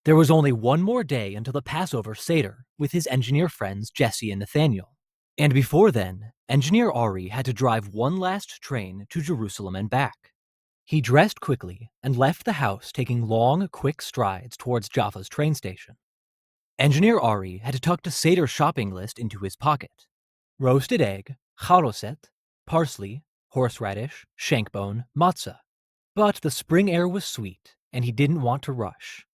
There was only one more day until the Passover seder with his engineer friends Jesse and Nathaniel. And before then, Engineer Ari had to drive one last train to Jerusalem and back. He dressed quickly and left the house, taking long, quick strides towards Jaffa's train station. Engineer Ari had tucked a seder shopping list into his pocket. Roasted egg, charoset, parsley, horseradish, shankbone, matzah. But the spring air was sweet, and he didn't want to rush.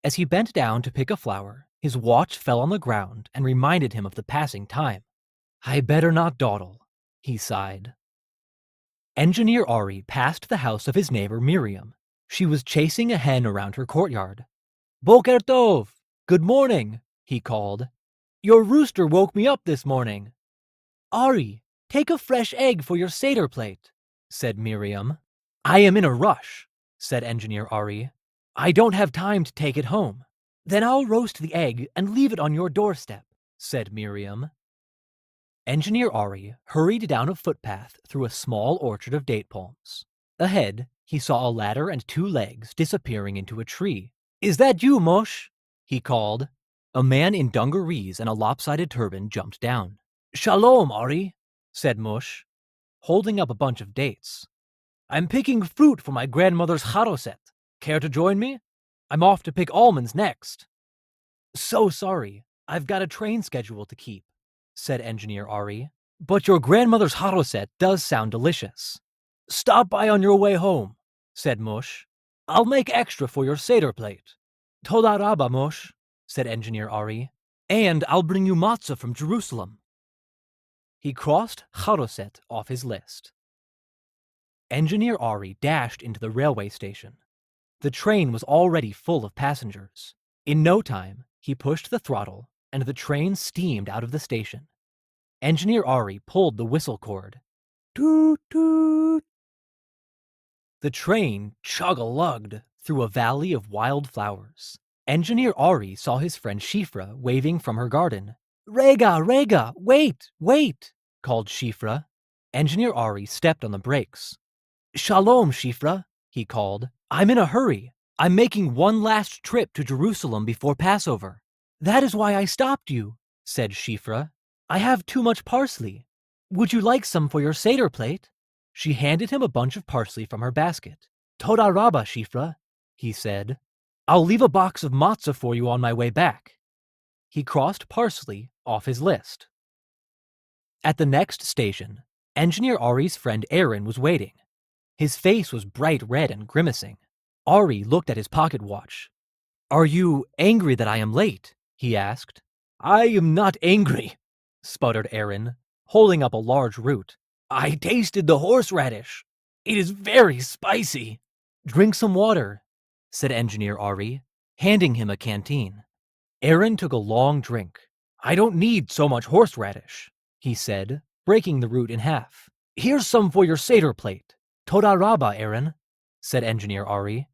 As he bent down to pick a flower, his watch fell on the ground and reminded him of the passing time. I better not dawdle, he sighed. Engineer Ari passed the house of his neighbor Miriam. She was chasing a hen around her courtyard. Boker tov! Good morning, he called. Your rooster woke me up this morning. Ari, take a fresh egg for your seder plate, said Miriam. I am in a rush, said Engineer Ari. I don't have time to take it home. Then I'll roast the egg and leave it on your doorstep, said Miriam. Engineer Ari hurried down a footpath through a small orchard of date palms. Ahead, he saw a ladder and 2 legs disappearing into a tree. Is that you, Moshe? He called. A man in dungarees and a lopsided turban jumped down. Shalom, Ari, said Moshe, holding up a bunch of dates. I'm picking fruit for my grandmother's charoset. Care to join me? I'm off to pick almonds next. So sorry, I've got a train schedule to keep, said Engineer Ari. But your grandmother's charoset does sound delicious. Stop by on your way home, said Moshe. I'll make extra for your seder plate. Toda rabba, Moshe, said Engineer Ari. And I'll bring you matzah from Jerusalem. He crossed charoset off his list. Engineer Ari dashed into the railway station. The train was already full of passengers. In no time, he pushed the throttle, and the train steamed out of the station. Engineer Ari pulled the whistle cord. Toot, toot. The train chug-a-lugged through a valley of wild flowers. Engineer Ari saw his friend Shifra waving from her garden. Rega, Rega, wait, wait, called Shifra. Engineer Ari stepped on the brakes. Shalom, Shifra, he called. I'm in a hurry. I'm making one last trip to Jerusalem before Passover. That is why I stopped you, said Shifra. I have too much parsley. Would you like some for your seder plate? She handed him a bunch of parsley from her basket. Toda rabba, Shifra, he said. I'll leave a box of matzah for you on my way back. He crossed parsley off his list. At the next station, Engineer Ari's friend Aaron was waiting. His face was bright red and grimacing. Ari looked at his pocket watch. Are you angry that I am late? He asked. I am not angry, sputtered Aaron, holding up a large root. I tasted the horseradish. It is very spicy. Drink some water, said Engineer Ari, handing him a canteen. Aaron took a long drink. I don't need so much horseradish, he said, breaking the root in half. Here's some for your seder plate. Toda rabba, Aaron, said Engineer Ari.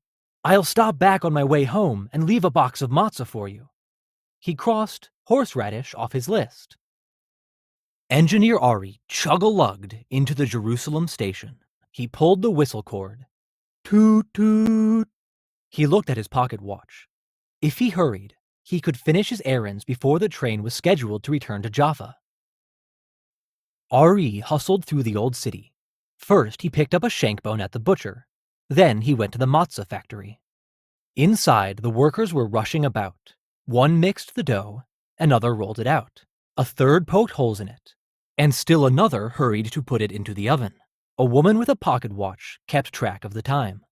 I'll stop back on my way home and leave a box of matzah for you. He crossed horseradish off his list. Engineer Ari chug-a-lugged into the Jerusalem station. He pulled the whistle cord. Toot, toot. He looked at his pocket watch. If he hurried, he could finish his errands before the train was scheduled to return to Jaffa. Ari hustled through the old city. First, he picked up a shankbone at the butcher. Then he went to the matzah factory. Inside, the workers were rushing about. One mixed the dough, another rolled it out. A third poked holes in it, and still another hurried to put it into the oven. A woman with a pocket watch kept track of the time.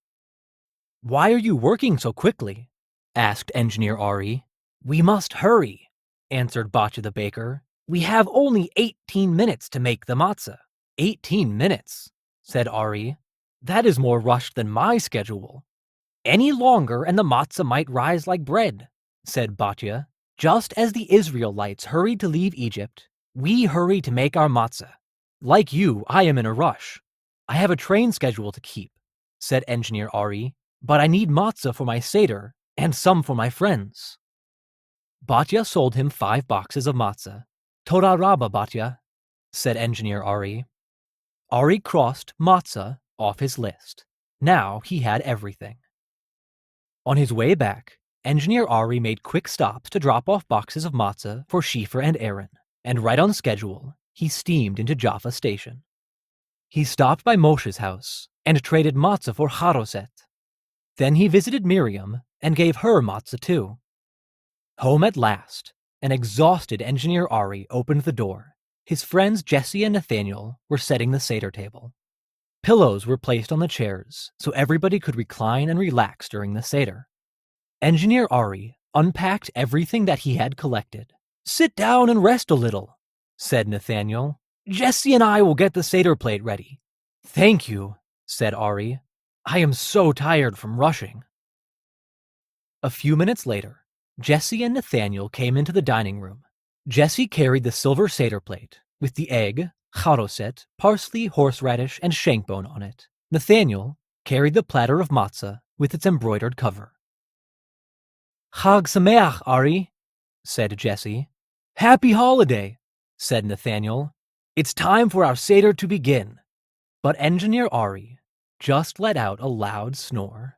Why are you working so quickly? Asked Engineer Ari. We must hurry, answered Batya the baker. We have only 18 minutes to make the matzah. 18 minutes, said Ari. That is more rushed than my schedule. Any longer and the matzah might rise like bread, said Batya. Just as the Israelites hurried to leave Egypt, we hurry to make our matzah. Like you, I am in a rush. I have a train schedule to keep, said Engineer Ari, but I need matzah for my seder and some for my friends. Batya sold him 5 boxes of matzah. Toda rabba, Batya, said Engineer Ari. Ari crossed matzah off his list. Now he had everything. On his way back, Engineer Ari made quick stops to drop off boxes of matzah for Schiefer and Aaron, and right on schedule, he steamed into Jaffa Station. He stopped by Moshe's house and traded matzah for charoset. Then he visited Miriam and gave her matzah too. Home at last, an exhausted Engineer Ari opened the door. His friends Jesse and Nathaniel were setting the seder table. Pillows were placed on the chairs so everybody could recline and relax during the seder. Engineer Ari unpacked everything that he had collected. "Sit down and rest a little," said Nathaniel. "Jesse and I will get the seder plate ready." "Thank you," said Ari. "I am so tired from rushing." A few minutes later, Jesse and Nathaniel came into the dining room. Jesse carried the silver seder plate with the egg, charoset, parsley, horseradish, and shankbone on it. Nathaniel carried the platter of matzah with its embroidered cover. "Chag Sameach, Ari," said Jesse. "Happy holiday," said Nathaniel. "It's time for our seder to begin." But Engineer Ari just let out a loud snore.